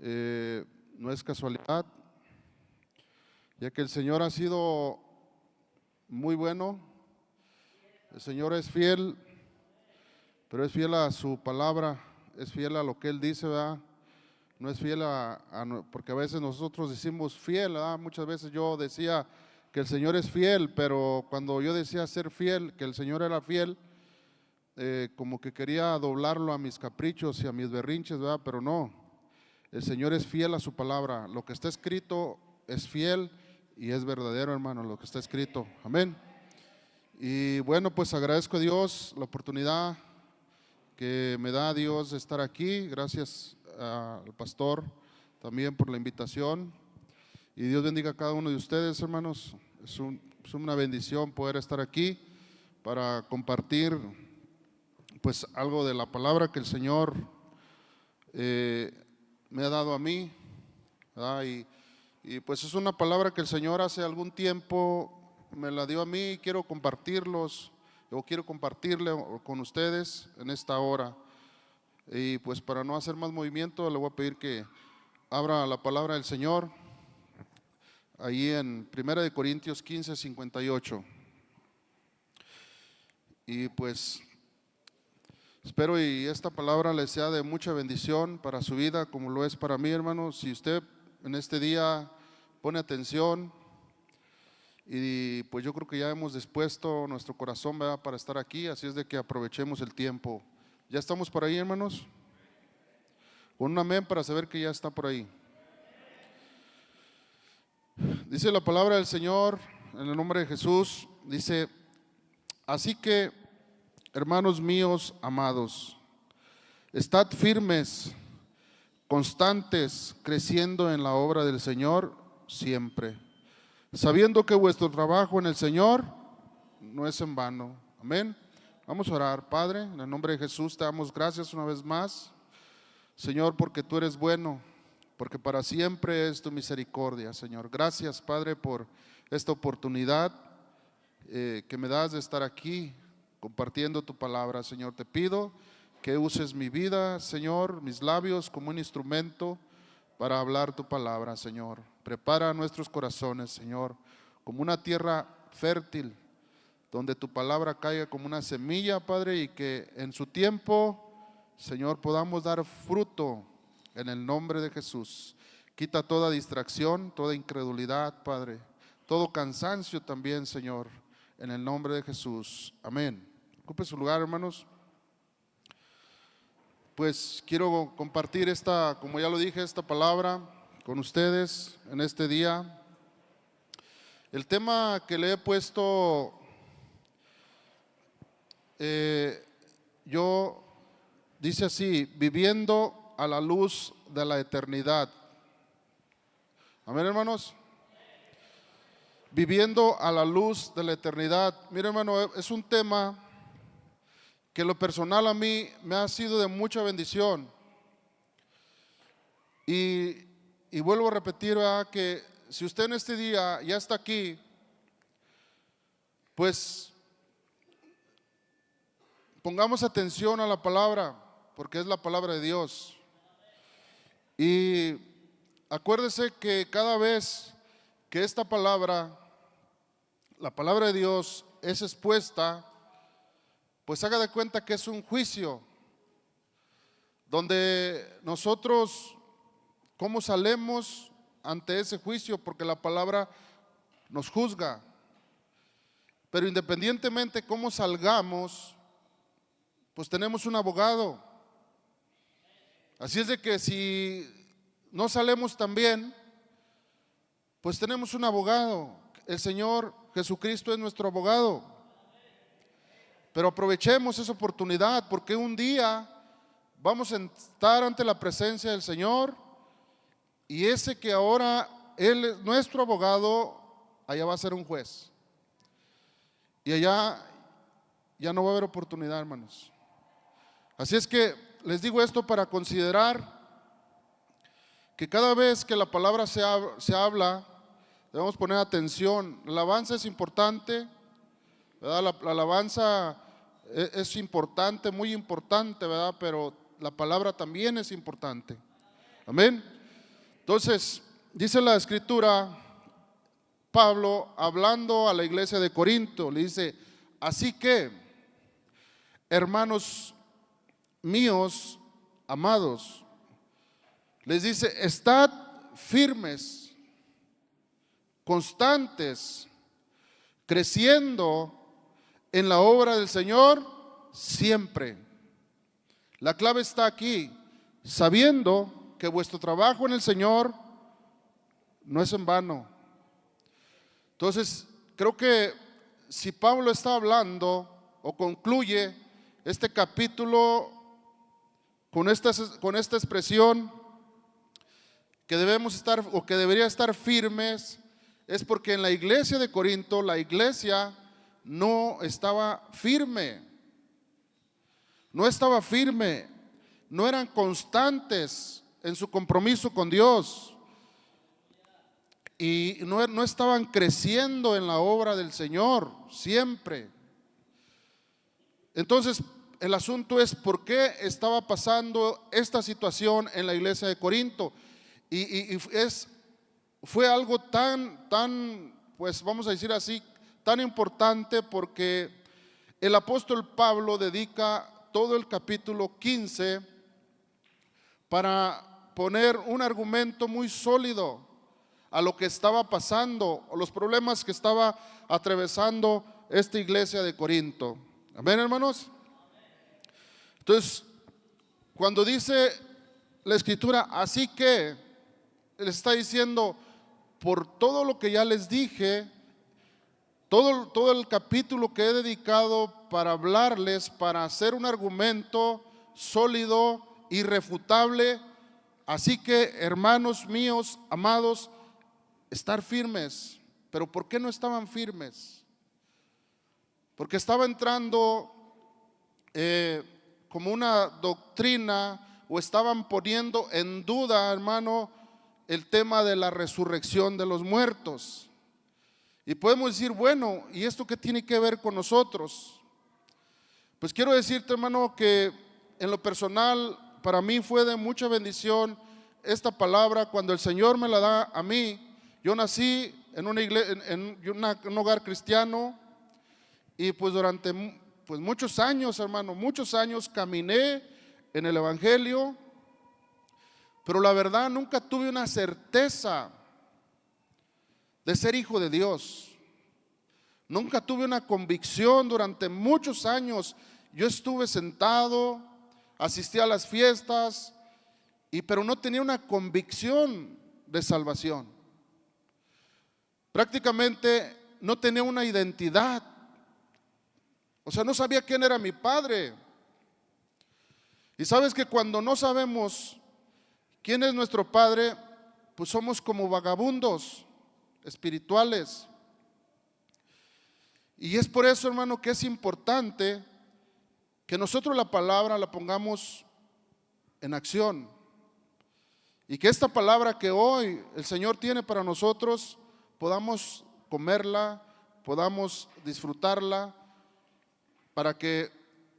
No es casualidad, ya que el Señor ha sido muy bueno, el Señor es fiel, pero es fiel a su palabra, es fiel a lo que Él dice, ¿verdad? No es fiel porque a veces nosotros decimos fiel, ¿verdad? Muchas veces yo decía que el Señor es fiel, pero cuando yo decía ser fiel, que el Señor era fiel, como que quería doblarlo a mis caprichos y a mis berrinches, ¿verdad? Pero no, el Señor es fiel a su palabra, lo que está escrito es fiel y es verdadero, hermano, lo que está escrito, amén. Y bueno, pues agradezco a Dios la oportunidad que me da Dios de estar aquí, gracias al pastor también por la invitación, y Dios bendiga a cada uno de ustedes, hermanos. Es una bendición poder estar aquí para compartir pues algo de la palabra que el Señor me ha dado a mí, ¿verdad? Y pues es una palabra que el Señor hace algún tiempo me la dio a mí y quiero compartirle con ustedes en esta hora. Y pues para no hacer más movimiento le voy a pedir que abra la palabra del Señor ahí en 1 Corintios 15, 58. Y pues espero y esta palabra le sea de mucha bendición para su vida como lo es para mí, hermano. Si usted en este día pone atención, y pues yo creo que ya hemos dispuesto nuestro corazón, ¿verdad?, para estar aquí, así es de que aprovechemos el tiempo. ¿Ya estamos por ahí, hermanos? Un amén para saber que ya está por ahí. Dice la palabra del Señor en el nombre de Jesús, dice: así que, hermanos míos amados, estad firmes, constantes, creciendo en la obra del Señor siempre, sabiendo que vuestro trabajo en el Señor no es en vano. Amén. Vamos a orar. Padre, en el nombre de Jesús te damos gracias una vez más, Señor, porque tú eres bueno, porque para siempre es tu misericordia, Señor. Gracias, Padre, por esta oportunidad que me das de estar aquí compartiendo tu palabra, Señor. Te pido que uses mi vida, Señor, mis labios como un instrumento para hablar tu palabra, Señor. Prepara nuestros corazones, Señor, como una tierra fértil, donde tu palabra caiga como una semilla, Padre, y que en su tiempo, Señor, podamos dar fruto en el nombre de Jesús. Quita toda distracción, toda incredulidad, Padre, todo cansancio también, Señor, en el nombre de Jesús. Amén. Ocupe su lugar, hermanos. Pues quiero compartir esta, como ya lo dije, esta palabra con ustedes en este día. El tema que le he puesto, dice así: viviendo a la luz de la eternidad. Amén, hermanos. Viviendo a la luz de la eternidad. Mire, hermano, es un tema que en lo personal a mí me ha sido de mucha bendición. Y vuelvo a repetir, ¿verdad?, que si usted en este día ya está aquí, pues pongamos atención a la palabra, porque es la palabra de Dios. Y acuérdese que cada vez que esta palabra, la palabra de Dios, es expuesta, pues haga de cuenta que es un juicio, donde nosotros, ¿cómo salemos ante ese juicio? Porque la palabra nos juzga. Pero independientemente cómo salgamos, pues tenemos un abogado. Así es de que si no salemos tan bien, pues tenemos un abogado. El Señor Jesucristo es nuestro abogado. Pero aprovechemos esa oportunidad, porque un día vamos a estar ante la presencia del Señor, y ese que ahora Él es nuestro abogado, allá va a ser un juez. Y allá ya no va a haber oportunidad, hermanos. Así es que les digo esto para considerar que cada vez que la palabra se habla, debemos poner atención. La alabanza es importante, ¿verdad? La alabanza es importante, muy importante, ¿verdad? Pero la palabra también es importante. Amén. Entonces, dice la escritura, Pablo hablando a la iglesia de Corinto, le dice, así que, hermanos míos, amados, les dice, estad firmes, constantes, creciendo en la obra del Señor siempre. La clave está aquí, sabiendo que vuestro trabajo en el Señor no es en vano. Entonces, creo que si Pablo está hablando o concluye este capítulo con esta expresión que debemos estar o que debería estar firmes, es porque en la iglesia de Corinto, la iglesia no estaba firme, no eran constantes en su compromiso con Dios y no estaban creciendo en la obra del Señor siempre. Entonces, el asunto es por qué estaba pasando esta situación en la iglesia de Corinto. Fue algo tan, pues vamos a decir así, tan importante porque el apóstol Pablo dedica todo el capítulo 15 para poner un argumento muy sólido a lo que estaba pasando, o los problemas que estaba atravesando esta iglesia de Corinto. Amén, hermanos. Entonces, cuando dice la escritura, así que, les está diciendo, por todo lo que ya les dije, todo el capítulo que he dedicado para hablarles, para hacer un argumento sólido, irrefutable, así que, hermanos míos, amados, estar firmes. Pero ¿por qué no estaban firmes? Porque estaba entrando como una doctrina, o estaban poniendo en duda, hermano, el tema de la resurrección de los muertos. Y podemos decir, bueno, ¿y esto qué tiene que ver con nosotros? Pues quiero decirte, hermano, que en lo personal para mí fue de mucha bendición esta palabra cuando el Señor me la da a mí. Yo nací en una iglesia, un hogar cristiano, y pues durante muchos años, hermano, muchos años caminé en el evangelio, pero la verdad nunca tuve una certeza de ser hijo de Dios. Nunca tuve una convicción durante muchos años. Yo estuve sentado, asistí a las fiestas, pero no tenía una convicción de salvación. Prácticamente no tenía una identidad. O sea, no sabía quién era mi padre. Y sabes que cuando no sabemos quién es nuestro padre, pues somos como vagabundos espirituales. Y es por eso, hermano, que es importante que nosotros la palabra la pongamos en acción, y que esta palabra que hoy el Señor tiene para nosotros podamos comerla, podamos disfrutarla, para que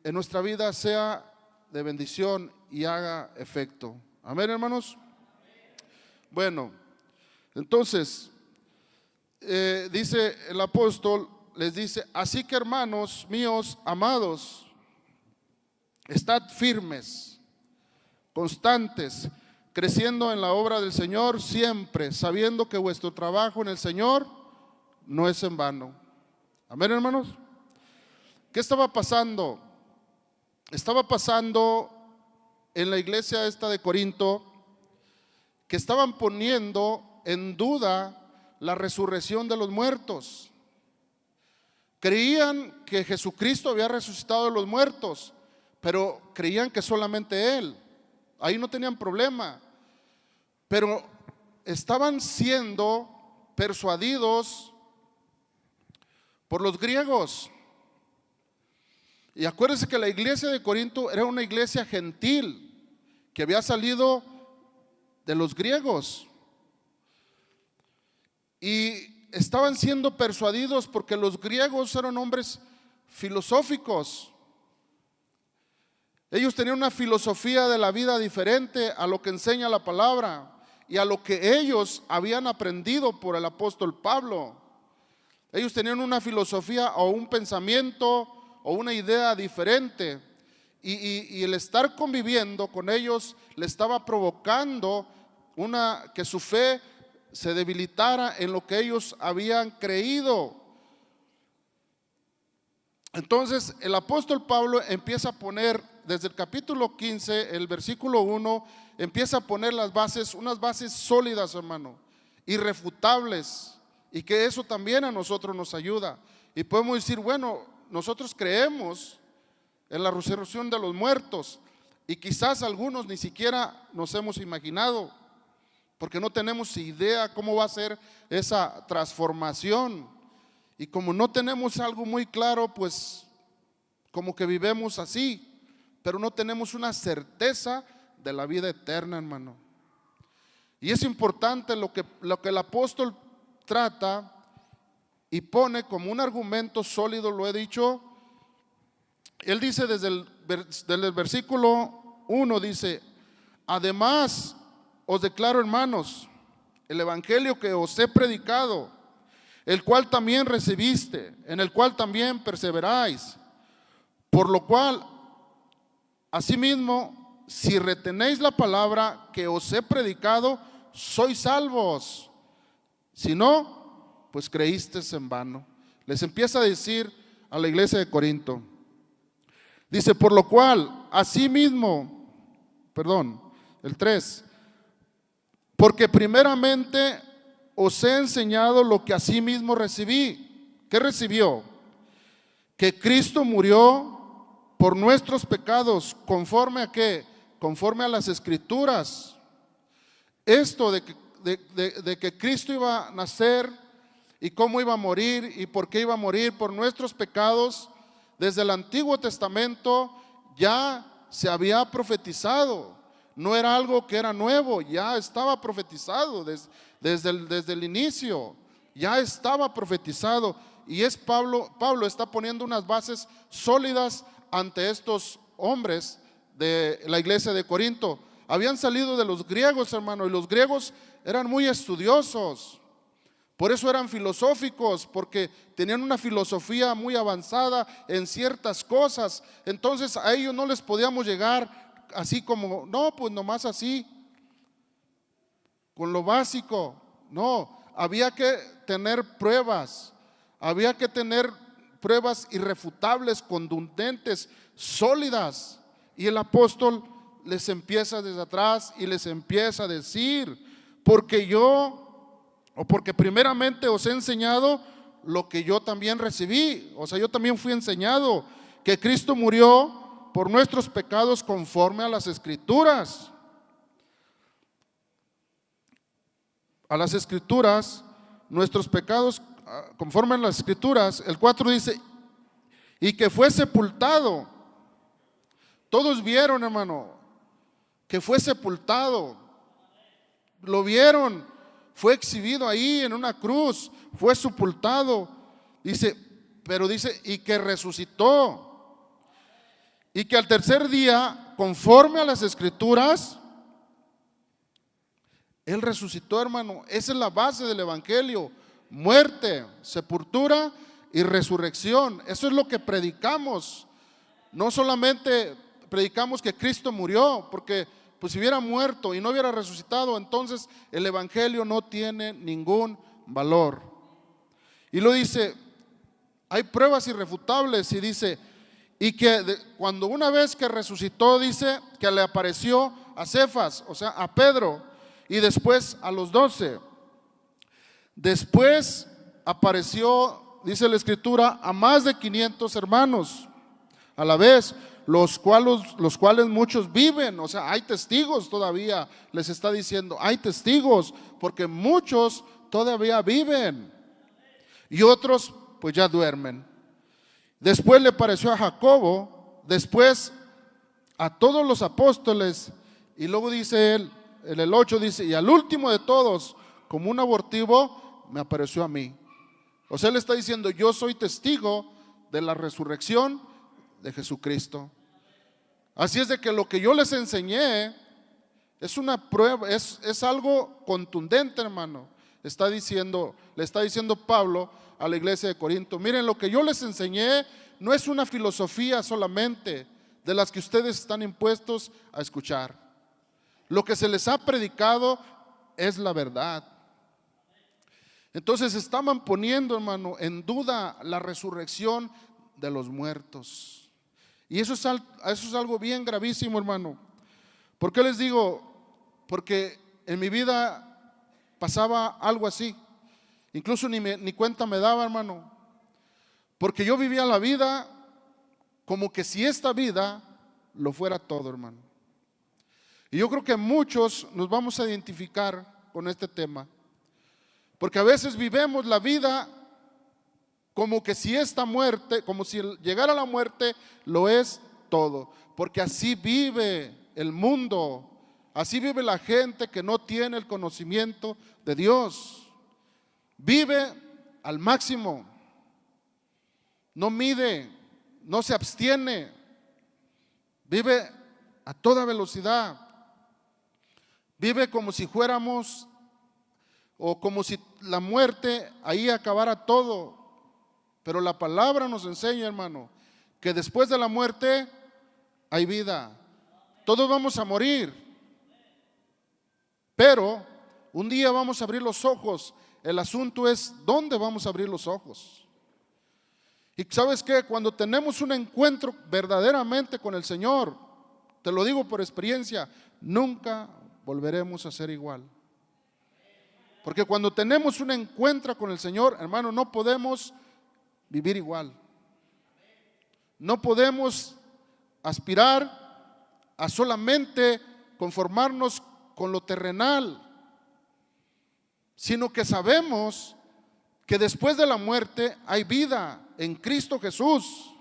en nuestra vida sea de bendición y haga efecto. Amén, hermanos. Bueno, entonces dice el apóstol, les dice, así que, hermanos míos amados, estad firmes, constantes, creciendo en la obra del Señor siempre, sabiendo que vuestro trabajo en el Señor no es en vano. Amén, hermanos. ¿Qué estaba pasando? Estaba pasando en la iglesia esta de Corinto, que estaban poniendo en duda la resurrección de los muertos. Creían que Jesucristo había resucitado de los muertos, pero creían que solamente Él. Ahí no tenían problema, pero estaban siendo persuadidos por los griegos. Y acuérdense que la iglesia de Corinto era una iglesia gentil que había salido de los griegos, y estaban siendo persuadidos porque los griegos eran hombres filosóficos. Ellos tenían una filosofía de la vida diferente a lo que enseña la palabra. y a lo que ellos habían aprendido por el apóstol Pablo. Ellos tenían una filosofía o un pensamiento o una idea diferente, y el estar conviviendo con ellos le estaba provocando que su fe se debilitara en lo que ellos habían creído. Entonces el apóstol Pablo empieza a poner desde el capítulo 15, el versículo 1, empieza a poner las bases, unas bases sólidas, hermano, irrefutables, y que eso también a nosotros nos ayuda. Y podemos decir, bueno, nosotros creemos en la resurrección de los muertos, y quizás algunos ni siquiera nos hemos imaginado, porque no tenemos idea cómo va a ser esa transformación. Y como no tenemos algo muy claro, pues como que vivimos así, pero no tenemos una certeza de la vida eterna, hermano. Y es importante lo que el apóstol trata y pone como un argumento sólido, lo he dicho. Él dice desde el versículo 1, dice: además os declaro, hermanos, el evangelio que os he predicado, el cual también recibiste, en el cual también perseveráis, por lo cual asimismo, si retenéis la palabra que os he predicado, sois salvos. Si no, pues creísteis en vano. Les empieza a decir a la iglesia de Corinto. Dice, por lo cual, asimismo, el 3, porque primeramente os he enseñado lo que asimismo recibí. ¿Qué recibió? Que Cristo murió por nuestros pecados, ¿conforme a qué? Conforme a las Escrituras. Esto de que Cristo iba a nacer y cómo iba a morir y por qué iba a morir por nuestros pecados, desde el Antiguo Testamento ya se había profetizado. No era algo que era nuevo, ya estaba profetizado desde el inicio, ya estaba profetizado. Y es Pablo está poniendo unas bases sólidas ante estos hombres de la iglesia de Corinto. Habían salido de los griegos, hermano, y los griegos eran muy estudiosos. Por eso eran filosóficos, porque tenían una filosofía muy avanzada en ciertas cosas. Entonces a ellos no les podíamos llegar así como, no, pues nomás así, con lo básico. No, había que tener pruebas, había que tener pruebas irrefutables, contundentes, sólidas. Y el apóstol les empieza desde atrás y les empieza a decir, porque primeramente os he enseñado lo que yo también recibí. O sea, yo también fui enseñado que Cristo murió por nuestros pecados conforme a las Escrituras. A las Escrituras, nuestros pecados conforme a las Escrituras. El 4 dice, y que fue sepultado. Todos vieron, hermano, que fue sepultado. Lo vieron, fue exhibido ahí en una cruz, fue sepultado. Dice, pero dice, y que resucitó. Y que al tercer día, conforme a las Escrituras, Él resucitó, hermano. Esa es la base del evangelio: muerte, sepultura y resurrección. Eso es lo que predicamos. No solamente predicamos que Cristo murió, porque pues si hubiera muerto y no hubiera resucitado, entonces el evangelio no tiene ningún valor. Y lo dice, hay pruebas irrefutables, y dice, y que cuando una vez que resucitó, dice que le apareció a Cefas, o sea a Pedro, y después a los 12. Después apareció, dice la Escritura, a más de 500 hermanos a la vez, los cuales muchos viven. O sea, hay testigos todavía, les está diciendo, hay testigos, porque muchos todavía viven y otros pues ya duermen. Después le apareció a Jacobo, después a todos los apóstoles, y luego dice él, en el 8 dice, y al último de todos, como un abortivo, me apareció a mí. O sea, él está diciendo, yo soy testigo de la resurrección de Jesucristo. Así es de que lo que yo les enseñé Es una prueba, es algo contundente, hermano. Le está diciendo Pablo a la iglesia de Corinto: miren, lo que yo les enseñé no es una filosofía solamente de las que ustedes están impuestos a escuchar. Lo que se les ha predicado es la verdad. Entonces estaban poniendo, hermano, en duda la resurrección de los muertos. Y eso es algo bien gravísimo, hermano. ¿Por qué les digo? Porque en mi vida pasaba algo así. Incluso ni cuenta me daba, hermano. Porque yo vivía la vida como que si esta vida lo fuera todo, hermano. Y yo creo que muchos nos vamos a identificar con este tema. Porque a veces vivimos la vida como que si esta muerte, como si llegar a la muerte lo es todo. Porque así vive el mundo, así vive la gente que no tiene el conocimiento de Dios. Vive al máximo, no mide, no se abstiene, vive a toda velocidad, vive como si fuéramos, o como si la muerte ahí acabara todo. Pero la palabra nos enseña, hermano, que después de la muerte hay vida. Todos vamos a morir, pero un día vamos a abrir los ojos. El asunto es dónde vamos a abrir los ojos. Y ¿sabes qué? Cuando tenemos un encuentro verdaderamente con el Señor, te lo digo por experiencia, nunca volveremos a ser igual. Porque cuando tenemos un encuentro con el Señor, hermano, no podemos vivir igual. No podemos aspirar a solamente conformarnos con lo terrenal, sino que sabemos que después de la muerte hay vida en Cristo Jesús,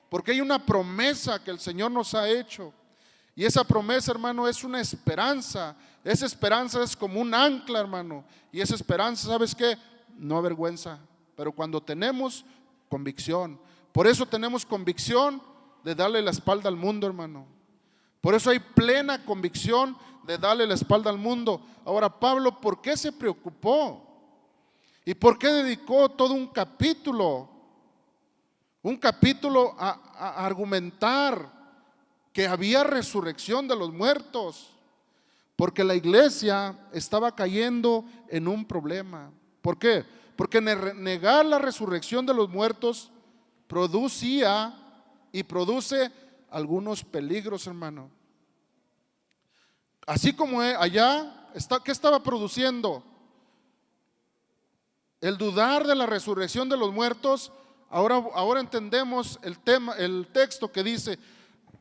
porque hay una promesa que el Señor nos ha hecho. Y esa promesa, hermano, es una esperanza. Esa esperanza es como un ancla, hermano. Y esa esperanza, ¿sabes qué? No avergüenza, pero cuando tenemos convicción. Por eso tenemos convicción de darle la espalda al mundo, hermano. Por eso hay plena convicción de darle la espalda al mundo. Ahora, Pablo, ¿por qué se preocupó? ¿Y por qué dedicó todo un capítulo a argumentar que había resurrección de los muertos? Porque la iglesia estaba cayendo en un problema. ¿Por qué? Porque negar la resurrección de los muertos producía y produce algunos peligros, hermano. Así como allá, ¿qué estaba produciendo? El dudar de la resurrección de los muertos. Ahora entendemos el texto que dice: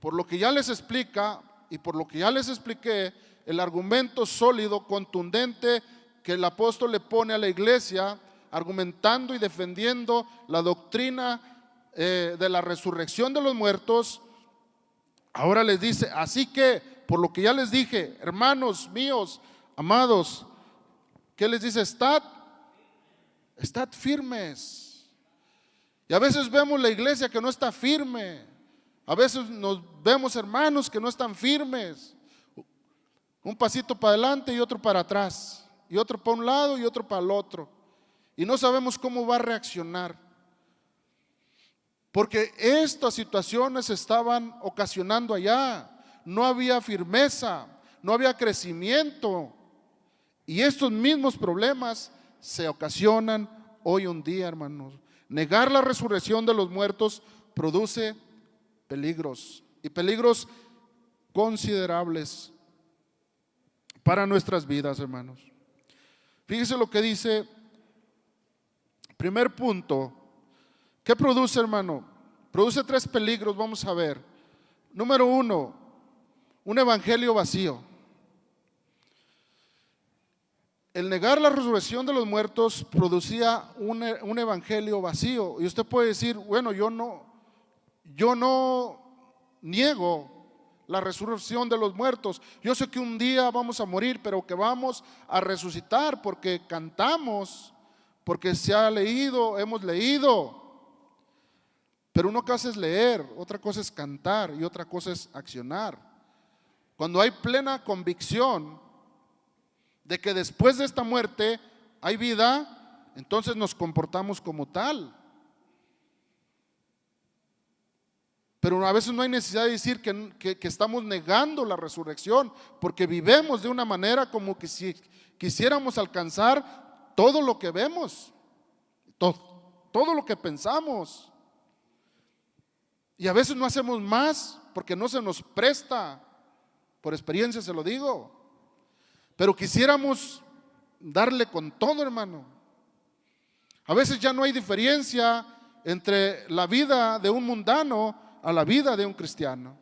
por lo que ya les explica y por lo que ya les expliqué, el argumento sólido, contundente que el apóstol le pone a la iglesia, argumentando y defendiendo la doctrina de la resurrección de los muertos. Ahora les dice: así que, por lo que ya les dije, hermanos míos, amados, ¿qué les dice? Estad firmes. Y a veces vemos la iglesia que no está firme. A veces nos vemos hermanos que no están firmes. Un pasito para adelante y otro para atrás. Y otro para un lado y otro para el otro. Y no sabemos cómo va a reaccionar. Porque estas situaciones estaban ocasionando allá. No había firmeza, no había crecimiento. Y estos mismos problemas se ocasionan hoy en día, hermanos. Negar la resurrección de los muertos produce peligros, y peligros considerables para nuestras vidas, hermanos. Fíjese lo que dice, primer punto. ¿Qué produce, hermano? Produce 3 peligros, vamos a ver. Número 1, un evangelio vacío. El negar la resurrección de los muertos producía un evangelio vacío. Y usted puede decir: bueno, yo no niego la resurrección de los muertos. Yo sé que un día vamos a morir, pero que vamos a resucitar porque cantamos, porque se ha leído, hemos leído. Pero una cosa es leer, otra cosa es cantar y otra cosa es accionar. cuando hay plena convicción de que después de esta muerte hay vida, entonces nos comportamos como tal. Pero a veces no hay necesidad de decir que estamos negando la resurrección, porque vivimos de una manera como que si quisiéramos alcanzar todo lo que vemos, todo lo que pensamos. Y a veces no hacemos más porque no se nos presta, por experiencia se lo digo. Pero quisiéramos darle con todo, hermano. A veces ya no hay diferencia entre la vida de un mundano a la vida de un cristiano.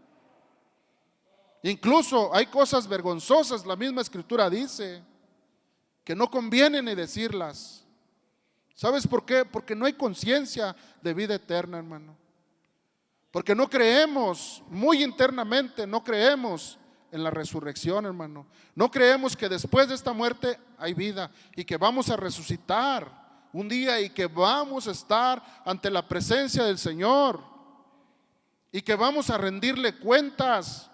Incluso hay cosas vergonzosas, la misma escritura dice, que no conviene ni decirlas. ¿Sabes por qué? Porque no hay conciencia de vida eterna, hermano. Porque no creemos, muy internamente no creemos en la resurrección, hermano. No creemos que después de esta muerte hay vida y que vamos a resucitar un día y que vamos a estar ante la presencia del Señor y que vamos a rendirle cuentas.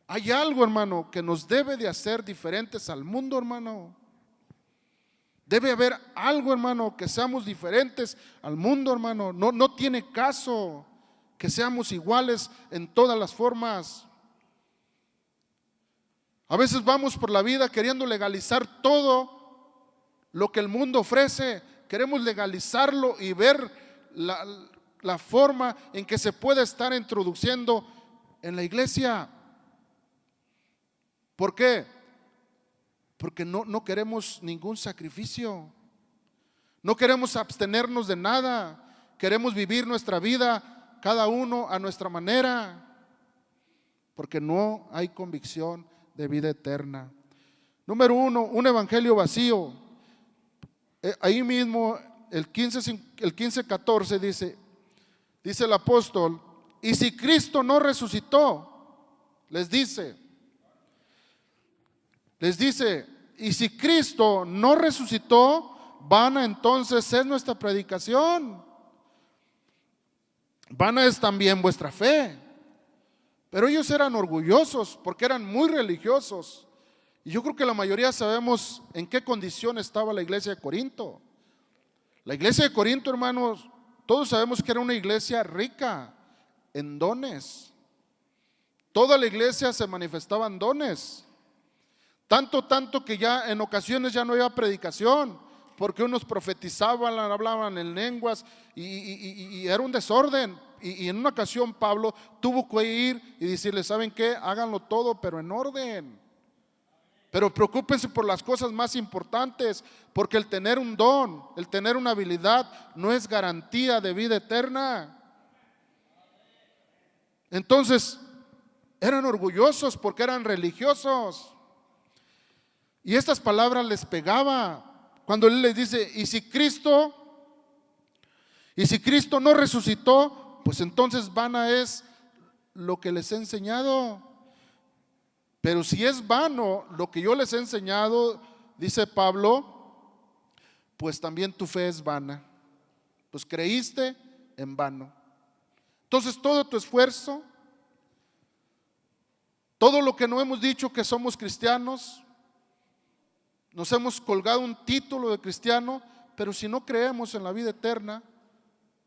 Hay algo, hermano, que nos debe de hacer diferentes al mundo, hermano. Debe haber algo, hermano, que seamos diferentes al mundo, hermano. No tiene caso que seamos iguales en todas las formas. A veces vamos por la vida queriendo legalizar todo lo que el mundo ofrece. Queremos legalizarlo y ver la forma en que se puede estar introduciendo en la iglesia. ¿Por qué? Porque no queremos ningún sacrificio. No queremos abstenernos de nada. Queremos vivir nuestra vida cada uno a nuestra manera, porque no hay convicción de vida eterna. Número 1, un evangelio vacío. Ahí mismo el 15:14 dice el apóstol: y si Cristo no resucitó, les dice, y si Cristo no resucitó, vana entonces es nuestra predicación, vana es también vuestra fe. Pero ellos eran orgullosos porque eran muy religiosos. Y yo creo que la mayoría sabemos en qué condición estaba la iglesia de Corinto. La iglesia de Corinto, hermanos, todos sabemos que era una iglesia rica en dones. Toda la iglesia se manifestaba en dones. Tanto que ya en ocasiones ya no había predicación, porque unos profetizaban, hablaban en lenguas y era un desorden. Y en una ocasión Pablo tuvo que ir y decirle: ¿saben qué? Háganlo todo, pero en orden. Pero preocúpense por las cosas más importantes, porque el tener un don, el tener una habilidad, no es garantía de vida eterna. Entonces, eran orgullosos porque eran religiosos. Y estas palabras les pegaba cuando él les dice: y si Cristo no resucitó, pues entonces vana es lo que les he enseñado. Pero si es vano lo que yo les he enseñado, dice Pablo, pues también tu fe es vana. Pues creíste en vano. Entonces todo tu esfuerzo, todo lo que no hemos dicho que somos cristianos, nos hemos colgado un título de cristiano, pero si no creemos en la vida eterna,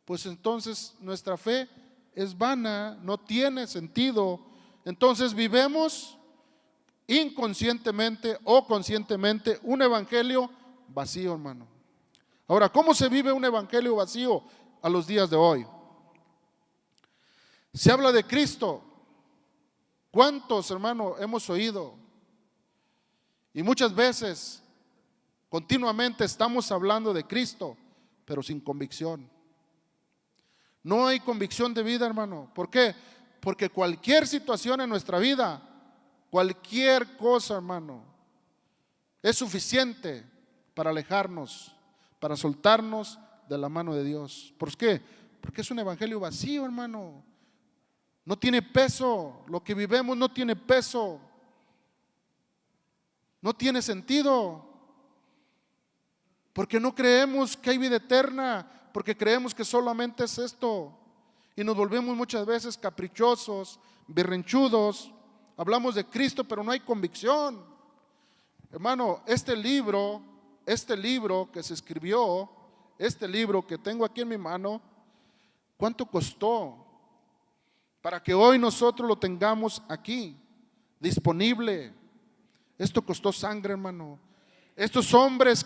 pues entonces nuestra fe es vana, no tiene sentido. Entonces vivimos inconscientemente o conscientemente un evangelio vacío, hermano. Ahora, ¿cómo se vive un evangelio vacío a los días de hoy? Se habla de Cristo. ¿Cuántos, hermano, hemos oído? Y muchas veces, continuamente estamos hablando de Cristo, pero sin convicción. No hay convicción de vida, hermano. ¿Por qué? Porque cualquier situación en nuestra vida, cualquier cosa, hermano, es suficiente para alejarnos, para soltarnos de la mano de Dios. ¿Por qué? Porque es un evangelio vacío, hermano. No tiene peso. Lo que vivimos no tiene peso. No tiene sentido. Porque no creemos que hay vida eterna. Porque creemos que solamente es esto. Y nos volvemos muchas veces caprichosos, berrinchudos, hablamos de Cristo, pero no hay convicción. Hermano, este libro que se escribió, este libro que tengo aquí en mi mano, ¿cuánto costó para que hoy nosotros lo tengamos aquí, disponible? Esto costó sangre, hermano. Estos hombres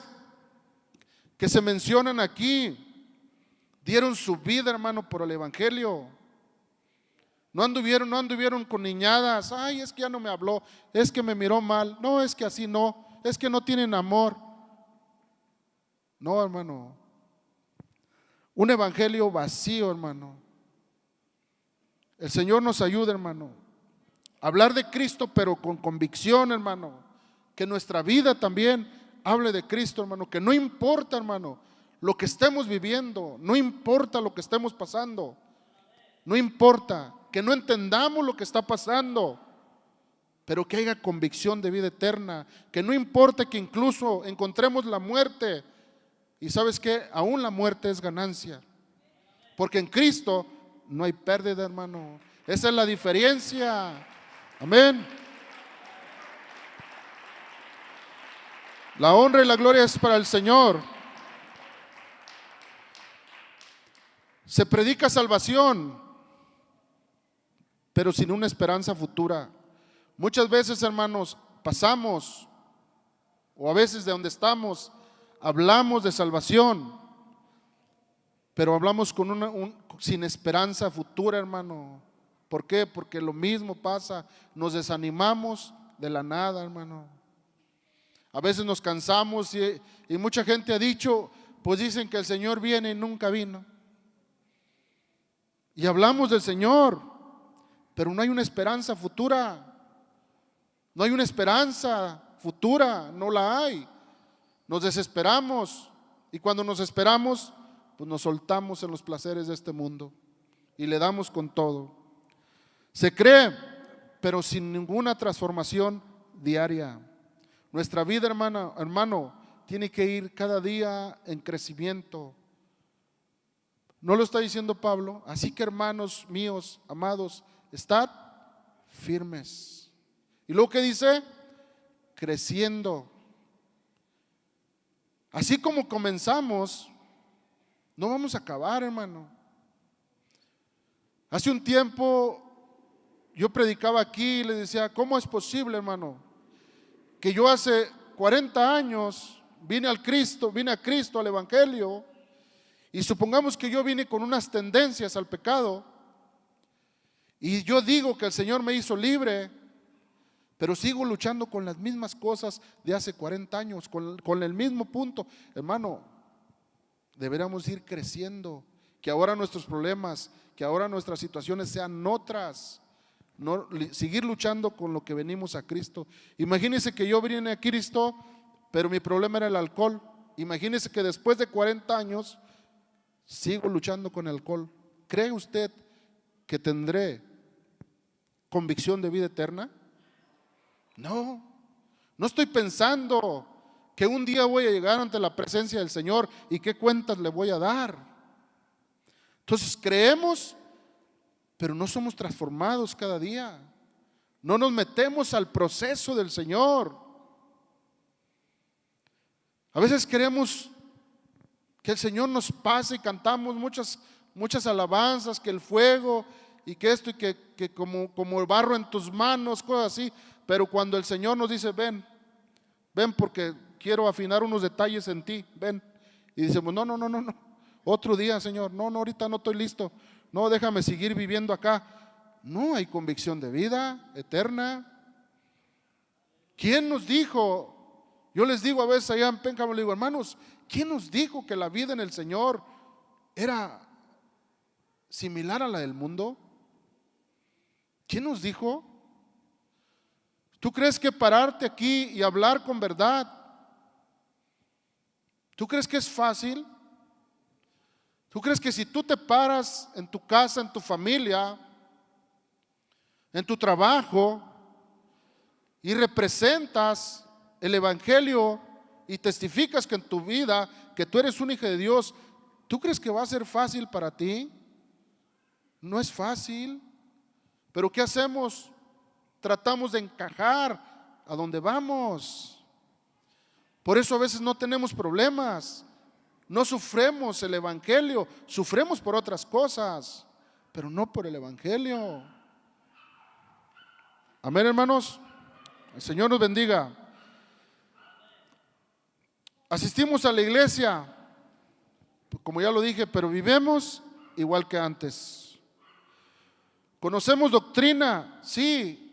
que se mencionan aquí dieron su vida, hermano, por el evangelio. No anduvieron con niñadas. Ay, es que ya no me habló, es que me miró mal. No, es que así no, es que no tienen amor. No, hermano. Un evangelio vacío, hermano. El Señor nos ayuda, hermano. Hablar de Cristo, pero con convicción, hermano. Que nuestra vida también hable de Cristo, hermano. Que no importa, hermano, lo que estemos viviendo. No importa lo que estemos pasando. No importa que no entendamos lo que está pasando, pero que haya convicción de vida eterna. Que no importa que incluso encontremos la muerte. Y sabes que aún la muerte es ganancia. Porque en Cristo no hay pérdida, hermano. Esa es la diferencia. Amén. La honra y la gloria es para el Señor. Se predica salvación, pero sin una esperanza futura. Muchas veces, hermanos, pasamos, o a veces de donde estamos, hablamos de salvación, pero hablamos sin esperanza futura, hermano. ¿Por qué? Porque lo mismo pasa, nos desanimamos de la nada, hermano. A veces nos cansamos y mucha gente ha dicho, pues dicen que el Señor viene y nunca vino. Y hablamos del Señor, pero no hay una esperanza futura. No hay una esperanza futura, no la hay. Nos desesperamos y cuando nos esperamos, pues nos soltamos en los placeres de este mundo y le damos con todo. Se cree, pero sin ninguna transformación diaria. Nuestra vida, hermano, tiene que ir cada día en crecimiento. ¿No lo está diciendo Pablo? Así que, hermanos míos, amados, estad firmes. Y luego que dice, creciendo. Así como comenzamos, no vamos a acabar, hermano. Hace un tiempo yo predicaba aquí y le decía, ¿cómo es posible, hermano, que yo hace 40 años vine a Cristo, al evangelio, y supongamos que yo vine con unas tendencias al pecado, y yo digo que el Señor me hizo libre, pero sigo luchando con las mismas cosas de hace 40 años, con el mismo punto? Hermano, deberíamos ir creciendo, que ahora nuestros problemas, que ahora nuestras situaciones sean otras, no seguir luchando con lo que venimos a Cristo. Imagínese que yo vine a Cristo, pero mi problema era el alcohol. Imagínese que después de 40 años sigo luchando con el alcohol. ¿Cree usted que tendré convicción de vida eterna? No, no estoy pensando que un día voy a llegar ante la presencia del Señor y qué cuentas le voy a dar. Entonces creemos, pero no somos transformados cada día. No nos metemos al proceso del Señor. A veces queremos que el Señor nos pase y cantamos muchas alabanzas, que el fuego y que esto y que como el barro en tus manos, cosas así. Pero cuando el Señor nos dice, ven porque quiero afinar unos detalles en ti, ven. Y decimos, no, otro día, Señor, no, ahorita no estoy listo. No, déjame seguir viviendo acá. No hay convicción de vida eterna. ¿Quién nos dijo? Yo les digo a veces allá en Pénjamo, le digo, hermanos, ¿quién nos dijo que la vida en el Señor era similar a la del mundo? ¿Quién nos dijo? ¿Tú crees que pararte aquí y hablar con verdad, tú crees que es fácil? ¿Tú crees que si tú te paras en tu casa, en tu familia, en tu trabajo y representas el evangelio y testificas que en tu vida que tú eres un hijo de Dios, tú crees que va a ser fácil para ti? No es fácil. Pero ¿qué hacemos? tratamos de encajar a donde vamos. Por eso a veces no tenemos problemas, no sufrimos el evangelio, sufrimos por otras cosas, pero no por el evangelio. Amén, hermanos. El Señor nos bendiga. Asistimos a la iglesia, como ya lo dije, pero vivimos igual que antes. Conocemos doctrina, sí.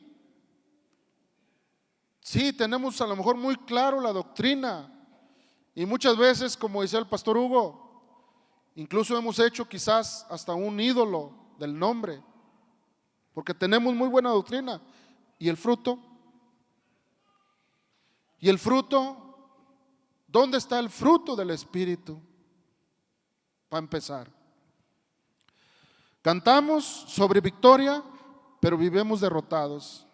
Sí, tenemos a lo mejor muy claro la doctrina. Y muchas veces, como decía el pastor Hugo, incluso hemos hecho quizás hasta un ídolo del nombre, porque tenemos muy buena doctrina. ¿Y el fruto? ¿Y el fruto? ¿Dónde está el fruto del Espíritu? Para empezar, cantamos sobre victoria, pero vivimos derrotados.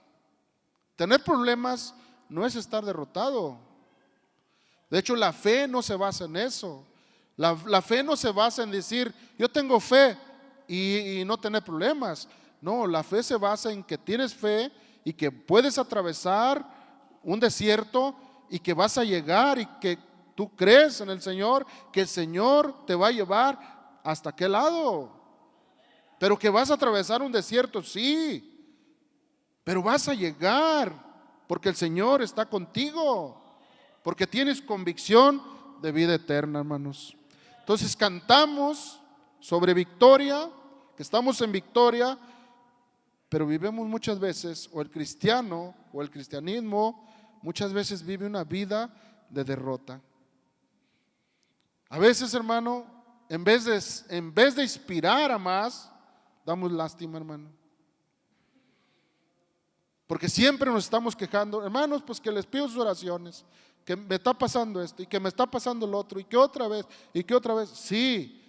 Tener problemas no es estar derrotado. De hecho, la fe no se basa en eso. La fe no se basa en decir, yo tengo fe y no tener problemas. No, la fe se basa en que tienes fe y que puedes atravesar un desierto y que vas a llegar y que tú crees en el Señor, que el Señor te va a llevar hasta aquel lado. Pero que vas a atravesar un desierto, sí, pero vas a llegar porque el Señor está contigo, porque tienes convicción de vida eterna, hermanos. Entonces cantamos sobre victoria, que estamos en victoria, pero vivimos muchas veces, o el cristiano o el cristianismo muchas veces vive una vida de derrota. A veces, hermano, en vez de inspirar a más, damos lástima, hermano. Porque siempre nos estamos quejando, hermanos, pues que les pido sus oraciones, que me está pasando esto y que me está pasando lo otro y que otra vez y que otra vez. Sí,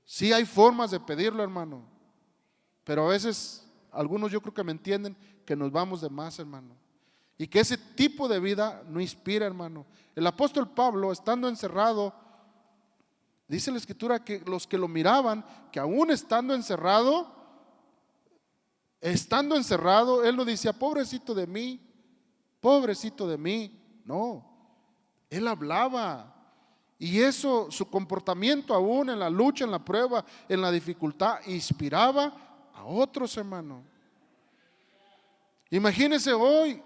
sí hay formas de pedirlo, hermano, pero a veces algunos yo creo que me entienden que nos vamos de más, hermano, y que ese tipo de vida no inspira, hermano. El apóstol Pablo, estando encerrado, dice la Escritura que los que lo miraban, que aún estando encerrado, él no decía, pobrecito de mí, no, él hablaba. Y eso, su comportamiento aún en la lucha, en la prueba, en la dificultad, inspiraba a otros, hermano. Imagínense hoy,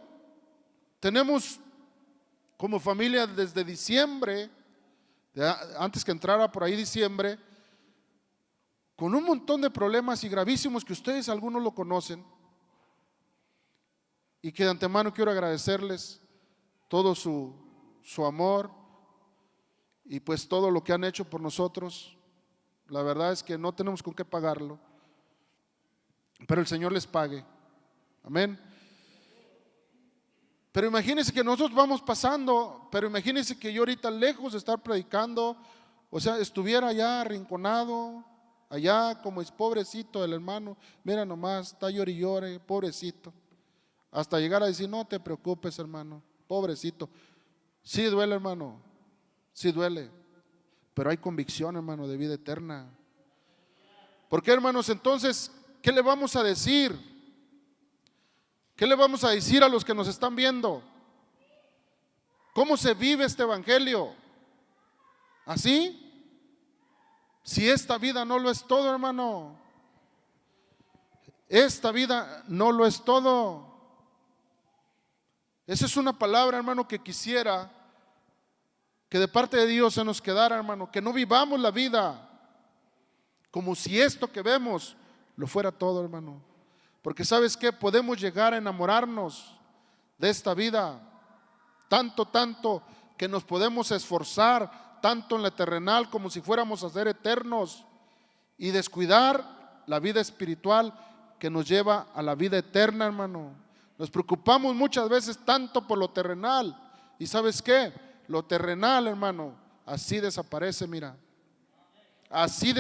tenemos como familia desde diciembre, antes que entrara por ahí diciembre, con un montón de problemas y gravísimos que ustedes algunos lo conocen, y que de antemano quiero agradecerles todo su amor y pues todo lo que han hecho por nosotros. La verdad es que no tenemos con qué pagarlo, pero el Señor les pague. Amén. Pero imagínense que nosotros vamos pasando, pero imagínense que yo ahorita, lejos de estar predicando, o sea, estuviera allá arrinconado, allá como es pobrecito el hermano, mira nomás, está llore y llore, pobrecito, hasta llegar a decir, no te preocupes, hermano, pobrecito. Sí duele, hermano, sí duele, pero hay convicción, hermano, de vida eterna. ¿Por qué, hermanos? Entonces, ¿qué le vamos a decir? ¿Qué le vamos a decir a los que nos están viendo? ¿Cómo se vive este evangelio? ¿Así? Si esta vida no lo es todo, hermano. Esta vida no lo es todo. Esa es una palabra, hermano, que quisiera que de parte de Dios se nos quedara, hermano. Que no vivamos la vida como si esto que vemos lo fuera todo, hermano. Porque ¿sabes qué? Podemos llegar a enamorarnos de esta vida, tanto que nos podemos esforzar, tanto en la terrenal como si fuéramos a ser eternos, y descuidar la vida espiritual que nos lleva a la vida eterna, hermano. Nos preocupamos muchas veces tanto por lo terrenal, y ¿sabes qué? Lo terrenal, hermano, así desaparece, mira. Así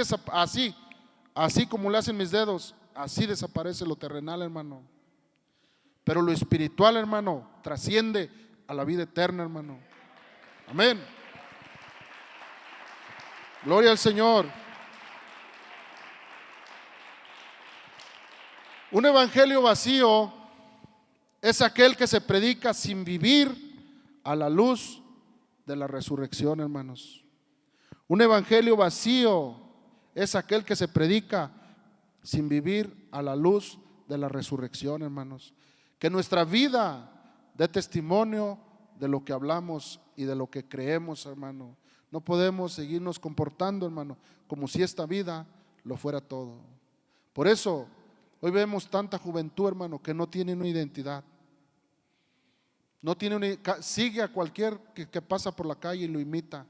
como le hacen mis dedos, así desaparece lo terrenal, hermano. Pero lo espiritual, hermano, trasciende a la vida eterna, hermano. Amén. Gloria al Señor. Un evangelio vacío es aquel que se predica sin vivir a la luz de la resurrección, hermanos. Un evangelio vacío es aquel que se predica sin vivir a la luz de la resurrección, hermanos. Que nuestra vida dé testimonio de lo que hablamos y de lo que creemos, hermano. No podemos seguirnos comportando, hermano, como si esta vida lo fuera todo. Por eso hoy vemos tanta juventud, hermano, que no tiene una identidad. No tiene sigue a cualquier que pasa por la calle y lo imita,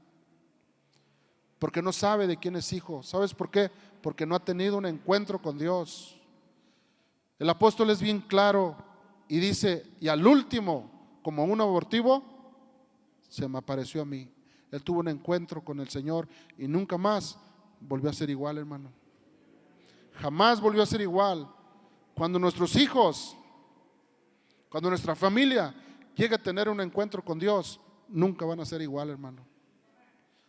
porque no sabe de quién es hijo. ¿Sabes por qué? Porque no ha tenido un encuentro con Dios. El apóstol es bien claro y dice: y al último, como un abortivo, se me apareció a mí. Él tuvo un encuentro con el Señor y nunca más volvió a ser igual, hermano. Jamás volvió a ser igual. Cuando nuestros hijos, cuando nuestra familia llegue a tener un encuentro con Dios, nunca van a ser igual, hermano.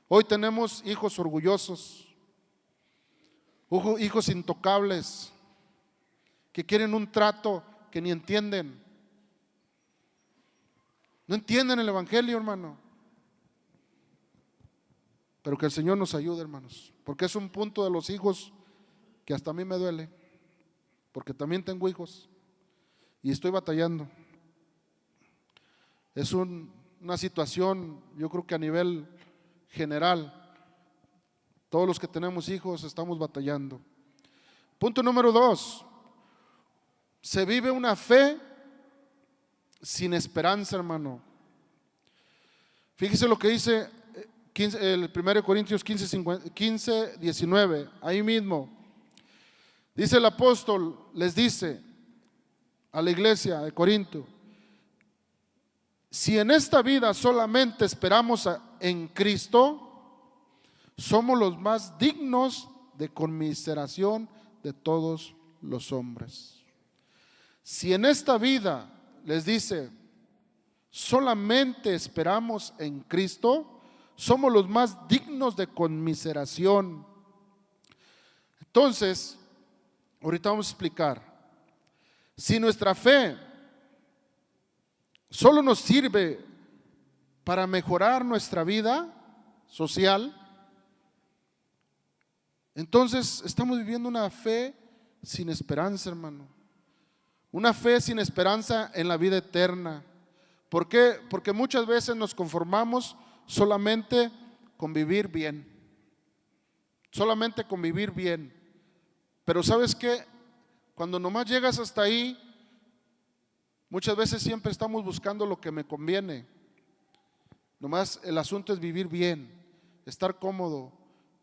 Hoy tenemos hijos orgullosos, hijos intocables, que quieren un trato que ni entienden. No entienden el evangelio, hermano. Pero que el Señor nos ayude, hermanos, porque es un punto de los hijos que hasta a mí me duele, porque también tengo hijos y estoy batallando. Es una situación, yo creo que a nivel general, todos los que tenemos hijos estamos batallando. Punto número 2, se vive una fe sin esperanza, hermano. Fíjese lo que dice el 1 Corintios 15, 19, ahí mismo. Dice el apóstol, les dice a la iglesia de Corinto: si en esta vida solamente esperamos en Cristo, somos los más dignos de conmiseración de todos los hombres. Si en esta vida, les dice, solamente esperamos en Cristo, somos los más dignos de conmiseración. Entonces, ahorita vamos a explicar. Si nuestra fe solo nos sirve para mejorar nuestra vida social, entonces estamos viviendo una fe sin esperanza, hermano. Una fe sin esperanza en la vida eterna. ¿Por qué? Porque muchas veces nos conformamos solamente con vivir bien. Solamente con vivir bien. Pero ¿sabes qué? Cuando nomás llegas hasta ahí, muchas veces siempre estamos buscando lo que me conviene. Nomás el asunto es vivir bien, estar cómodo.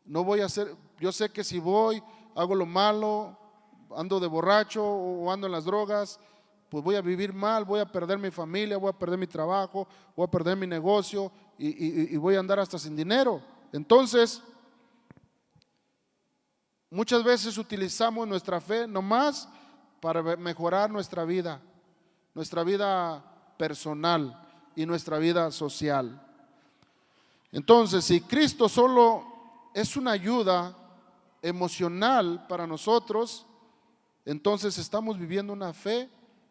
No voy a hacer, yo sé que si voy, hago lo malo, ando de borracho o ando en las drogas, pues voy a vivir mal, voy a perder mi familia, voy a perder mi trabajo, voy a perder mi negocio y voy a andar hasta sin dinero. Entonces, muchas veces utilizamos nuestra fe nomás para mejorar nuestra vida personal y nuestra vida social. Entonces, si Cristo solo es una ayuda emocional para nosotros, entonces estamos viviendo una fe,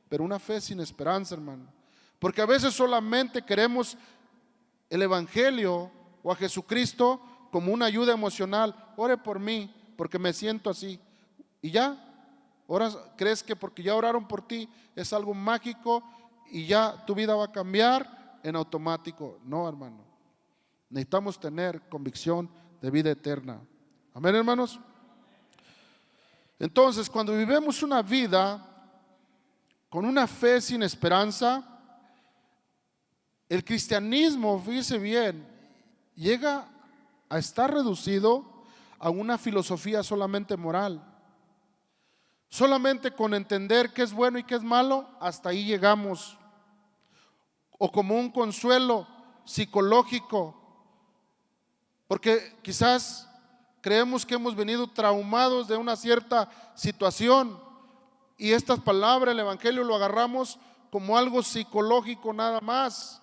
pero una fe sin esperanza, hermano. Porque a veces solamente queremos el evangelio o a Jesucristo como una ayuda emocional. Ore por mí porque me siento así. Y ya, ahora crees que porque ya oraron por ti es algo mágico y ya tu vida va a cambiar en automático. No, hermano. Necesitamos tener convicción de vida eterna. Amén, hermanos. Entonces, cuando vivimos una vida con una fe sin esperanza, el cristianismo, fíjese bien, llega a estar reducido a una filosofía solamente moral. Solamente con entender qué es bueno y qué es malo, hasta ahí llegamos. O como un consuelo psicológico, porque quizás creemos que hemos venido traumados de una cierta situación y estas palabras, el evangelio, lo agarramos como algo psicológico nada más.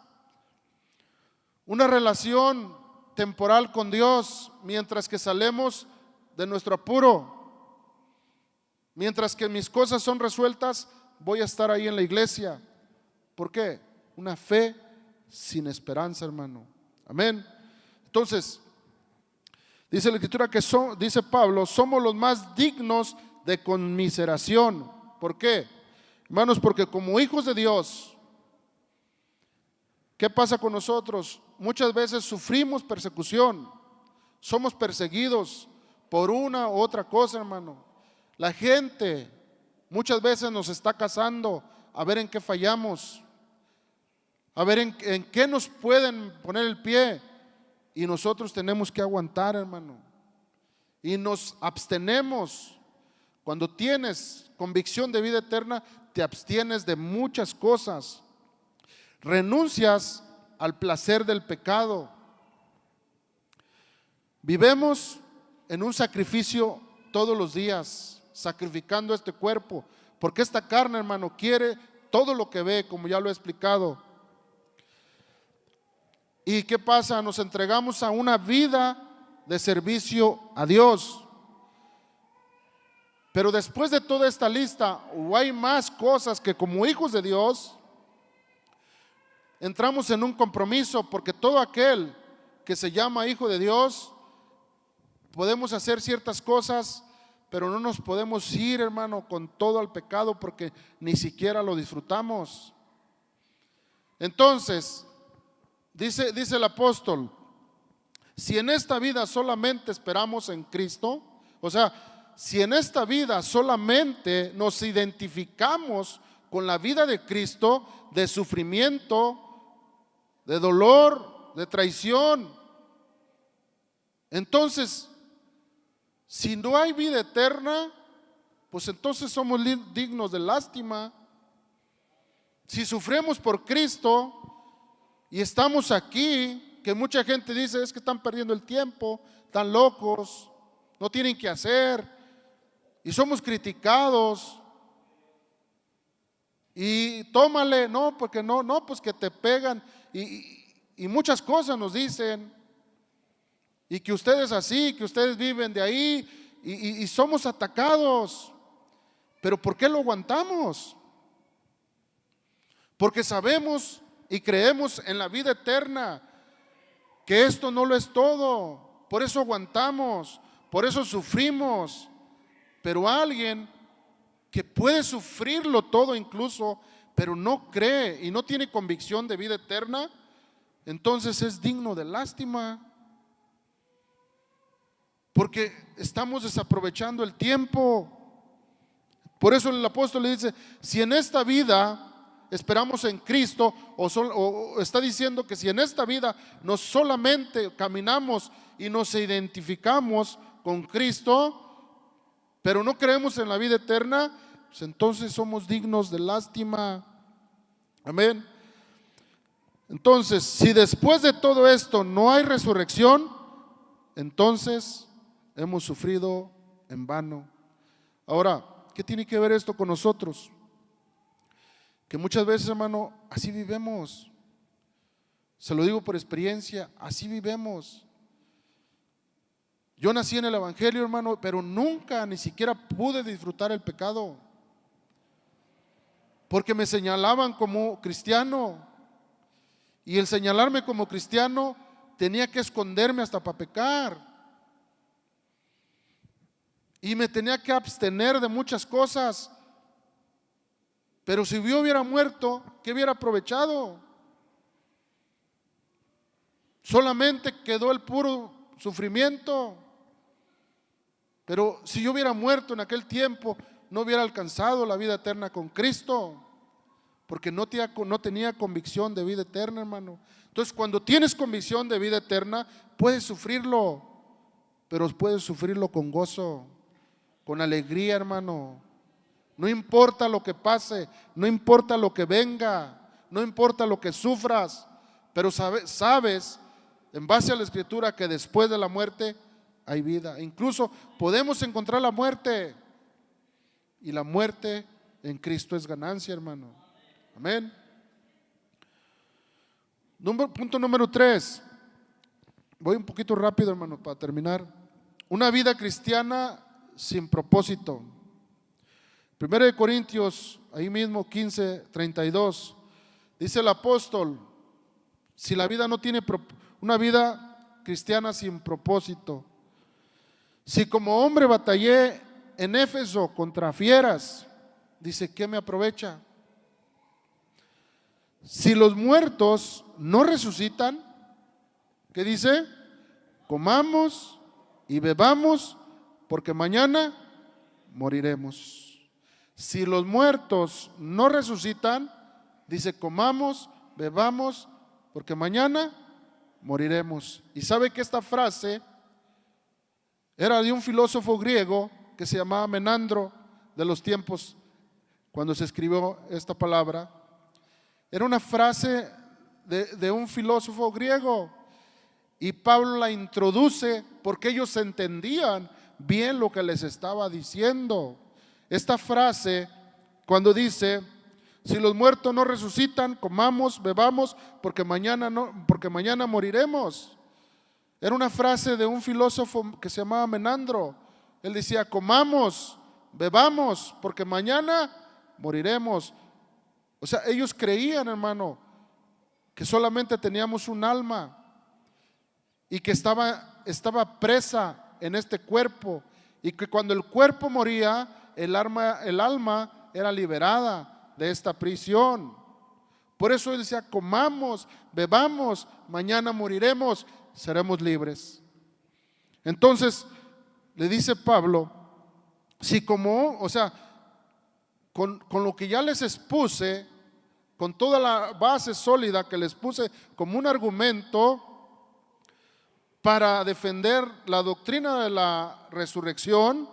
Una relación temporal con Dios mientras que salemos de nuestro apuro. Mientras que mis cosas son resueltas, voy a estar ahí en la iglesia. ¿Por qué? Una fe sin esperanza, hermano. Amén. Entonces, dice la Escritura que dice Pablo, somos los más dignos de conmiseración. ¿Por qué? Hermanos, porque como hijos de Dios, ¿qué pasa con nosotros? Muchas veces sufrimos persecución, somos perseguidos por una u otra cosa, hermano. La gente muchas veces nos está cazando a ver en qué fallamos, a ver en qué nos pueden poner el pie, y nosotros tenemos que aguantar, hermano, y nos abstenemos. Cuando tienes convicción de vida eterna, te abstienes de muchas cosas, renuncias al placer del pecado. Vivimos en un sacrificio todos los días, sacrificando este cuerpo, porque esta carne, hermano, quiere todo lo que ve, como ya lo he explicado. ¿Y qué pasa? Nos entregamos a una vida de servicio a Dios. Pero después de toda esta lista, o hay más cosas que como hijos de Dios entramos en un compromiso, porque todo aquel que se llama hijo de Dios, podemos hacer ciertas cosas, pero no nos podemos ir, hermano, con todo al pecado, porque ni siquiera lo disfrutamos. Entonces, dice el apóstol, si en esta vida solamente esperamos en Cristo, o sea, si en esta vida solamente nos identificamos con la vida de Cristo, de sufrimiento, de dolor, de traición, entonces, si no hay vida eterna, pues entonces somos dignos de lástima. Si sufrimos por Cristo y estamos aquí, que mucha gente dice es que están perdiendo el tiempo, están locos, no tienen que hacer, y somos criticados, y tómale, no, porque no, pues que te pegan, y muchas cosas nos dicen, y que ustedes así, que ustedes viven de ahí, y somos atacados. Pero ¿por qué lo aguantamos? Porque sabemos y creemos en la vida eterna, que esto no lo es todo. Por eso aguantamos, por eso sufrimos. Pero alguien que puede sufrirlo todo incluso, pero no cree y no tiene convicción de vida eterna, entonces es digno de lástima. Porque estamos desaprovechando el tiempo. Por eso el apóstol le dice, si en esta vida esperamos en Cristo, o está diciendo que si en esta vida no solamente caminamos y nos identificamos con Cristo, pero no creemos en la vida eterna, pues entonces somos dignos de lástima. Amén. Entonces, si después de todo esto no hay resurrección, entonces hemos sufrido en vano. Ahora, ¿qué tiene que ver esto con nosotros? Que muchas veces, hermano, así vivimos. Se lo digo por experiencia, así vivimos. Yo nací en el Evangelio, hermano, pero nunca ni siquiera pude disfrutar el pecado, porque me señalaban como cristiano, y el señalarme como cristiano tenía que esconderme hasta para pecar, y me tenía que abstener de muchas cosas. Pero si yo hubiera muerto, ¿qué hubiera aprovechado? Solamente quedó el puro sufrimiento. Pero si yo hubiera muerto en aquel tiempo, no hubiera alcanzado la vida eterna con Cristo, porque no tenía convicción de vida eterna, hermano. Entonces, cuando tienes convicción de vida eterna, puedes sufrirlo, pero puedes sufrirlo con gozo, con alegría, hermano. No importa lo que pase, no importa lo que venga, no importa lo que sufras, pero sabes, en base a la Escritura, que después de la muerte hay vida. Incluso podemos encontrar la muerte, y la muerte en Cristo es ganancia, hermano. Amén. Punto número 3. Voy un poquito rápido, hermano, para terminar. Una vida cristiana sin propósito. 1 Corintios, ahí mismo 15:32, Dice el apóstol, si la vida no tiene una vida cristiana sin propósito, si como hombre batallé en Éfeso contra fieras, dice, ¿qué me aprovecha? Si los muertos no resucitan, ¿qué dice? Comamos y bebamos, porque mañana moriremos. Si los muertos no resucitan, dice, comamos, bebamos, porque mañana moriremos. Y sabe que esta frase era de un filósofo griego que se llamaba Menandro, de los tiempos cuando se escribió esta palabra. Era una frase de un filósofo griego, y Pablo la introduce porque ellos entendían bien lo que les estaba diciendo. Esta frase, cuando dice, si los muertos no resucitan, comamos, bebamos, porque mañana moriremos. Era una frase de un filósofo que se llamaba Menandro. Él decía, comamos, bebamos, porque mañana moriremos. O sea, ellos creían, hermano, que solamente teníamos un alma y que estaba presa en este cuerpo, y que cuando el cuerpo moría, el alma era liberada de esta prisión. Por eso él decía, comamos, bebamos, mañana moriremos, seremos libres. Entonces le dice Pablo, si con lo que ya les expuse, con toda la base sólida que les puse como un argumento para defender la doctrina de la resurrección,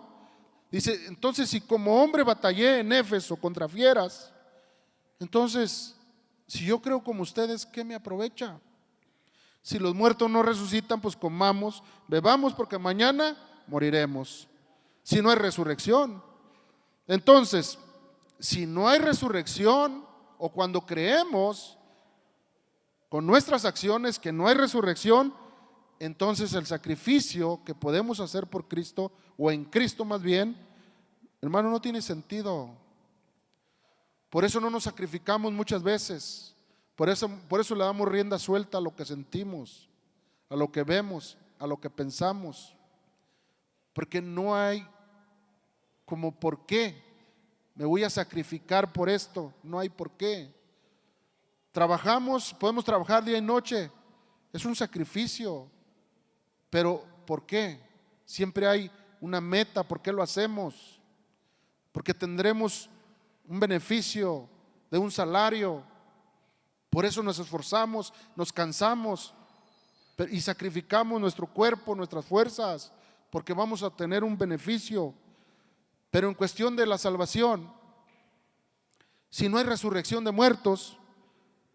dice, entonces si como hombre batallé en Éfeso contra fieras, entonces si yo creo como ustedes, ¿qué me aprovecha? Si los muertos no resucitan, pues comamos, bebamos, porque mañana moriremos. Si no hay resurrección. Entonces, si no hay resurrección, o cuando creemos con nuestras acciones que no hay resurrección, entonces el sacrificio que podemos hacer por Cristo, o en Cristo más bien, hermano, no tiene sentido. Por eso no nos sacrificamos muchas veces. Por eso le damos rienda suelta a lo que sentimos, a lo que vemos, a lo que pensamos. Porque no hay como por qué me voy a sacrificar por esto. No hay por qué. Podemos trabajar día y noche. Es un sacrificio. Pero ¿por qué? Siempre hay una meta. ¿Por qué lo hacemos? Porque tendremos un beneficio de un salario. Por eso nos esforzamos, nos cansamos y sacrificamos nuestro cuerpo, nuestras fuerzas, porque vamos a tener un beneficio. Pero en cuestión de la salvación, si no hay resurrección de muertos,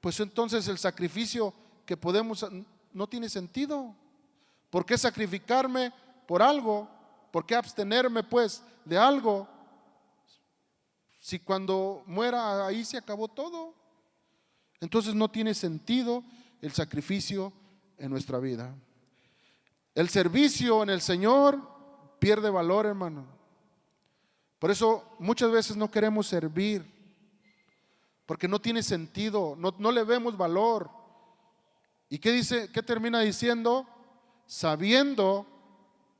pues entonces el sacrificio que podemos no tiene sentido. ¿Por qué sacrificarme por algo? ¿Por qué abstenerme pues de algo? Si cuando muera ahí se acabó todo. Entonces no tiene sentido el sacrificio en nuestra vida. El servicio en el Señor pierde valor, hermano. Por eso muchas veces no queremos servir, porque no tiene sentido, no le vemos valor. ¿Y qué dice? ¿Qué termina diciendo? Sabiendo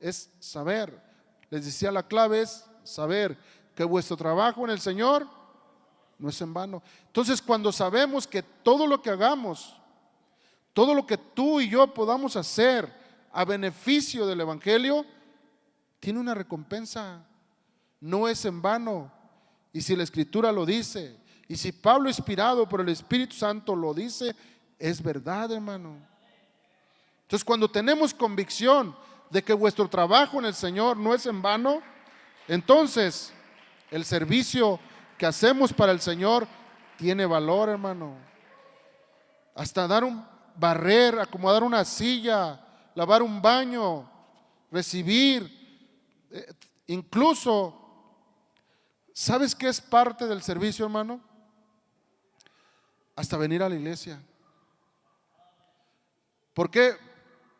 es saber. Les decía, la clave es saber que vuestro trabajo en el Señor no es en vano. Entonces, cuando sabemos que todo lo que hagamos, todo lo que tú y yo podamos hacer a beneficio del Evangelio, tiene una recompensa, no es en vano. Y si la Escritura lo dice, y si Pablo, inspirado por el Espíritu Santo, lo dice, es verdad, hermano. Entonces, cuando tenemos convicción de que vuestro trabajo en el Señor no es en vano, entonces el servicio que hacemos para el Señor tiene valor, hermano. Hasta barrer, acomodar una silla, lavar un baño, recibir, incluso, ¿sabes qué es parte del servicio, hermano? Hasta venir a la iglesia. ¿Por qué?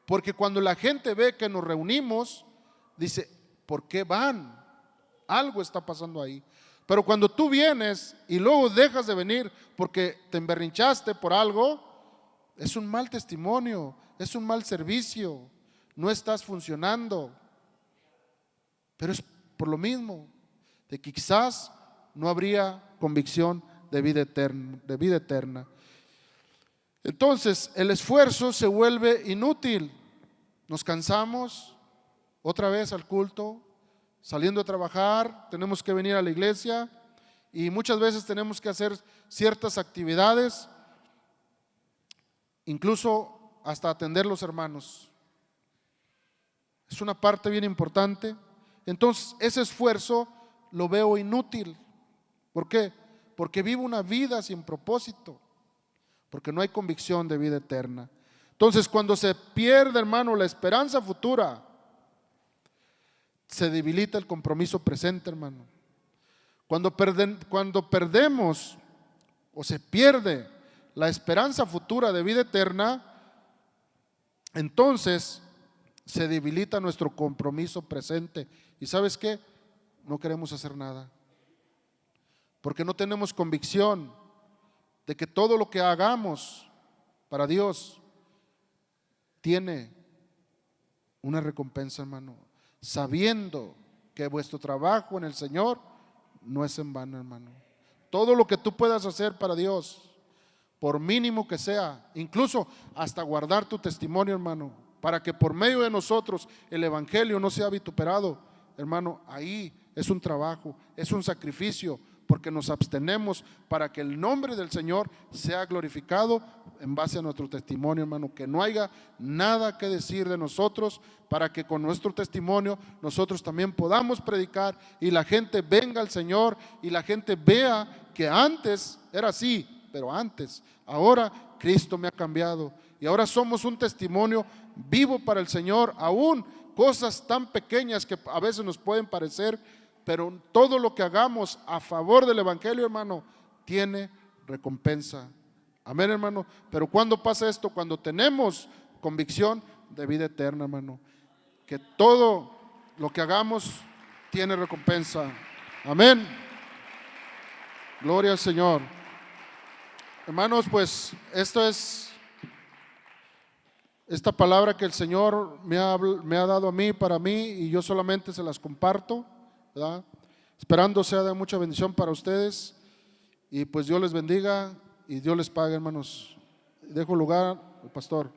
Porque cuando la gente ve que nos reunimos, dice, ¿por qué van? Algo está pasando ahí. Pero cuando tú vienes y luego dejas de venir porque te emberrinchaste por algo, es un mal testimonio, es un mal servicio, no estás funcionando. Pero es por lo mismo, de que quizás no habría convicción de vida eterna. Entonces el esfuerzo se vuelve inútil. Nos cansamos otra vez al culto, saliendo a trabajar, tenemos que venir a la iglesia y muchas veces tenemos que hacer ciertas actividades, incluso hasta atender los hermanos. Es una parte bien importante. Entonces ese esfuerzo lo veo inútil. ¿Por qué? Porque vivo una vida sin propósito, porque no hay convicción de vida eterna. Entonces cuando se pierde, hermano, la esperanza futura, se debilita el compromiso presente, hermano. Cuando perdemos o se pierde la esperanza futura de vida eterna, entonces se debilita nuestro compromiso presente. ¿Y sabes qué? No queremos hacer nada, porque no tenemos convicción de que todo lo que hagamos para Dios tiene una recompensa, hermano, sabiendo que vuestro trabajo en el Señor no es en vano, hermano. Todo lo que tú puedas hacer para Dios, por mínimo que sea, incluso hasta guardar tu testimonio, hermano, para que por medio de nosotros el evangelio no sea vituperado, hermano, ahí es un trabajo, es un sacrificio, porque nos abstenemos para que el nombre del Señor sea glorificado en base a nuestro testimonio, hermano, que no haya nada que decir de nosotros, para que con nuestro testimonio nosotros también podamos predicar y la gente venga al Señor y la gente vea que antes era así, pero antes, ahora Cristo me ha cambiado y ahora somos un testimonio vivo para el Señor, aún cosas tan pequeñas que a veces nos pueden parecer, pero todo lo que hagamos a favor del evangelio, hermano, tiene recompensa. Amén, hermano. Pero ¿cuándo pasa esto? Cuando tenemos convicción de vida eterna, hermano, que todo lo que hagamos tiene recompensa. Amén. Gloria al Señor. Hermanos, pues esta palabra que el Señor me ha dado a mí, para mí, y yo solamente se las comparto, ¿verdad? Esperando sea de mucha bendición para ustedes, y pues Dios les bendiga y Dios les pague, hermanos. Dejo lugar al pastor.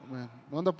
Amén. ¿No anda por ahí?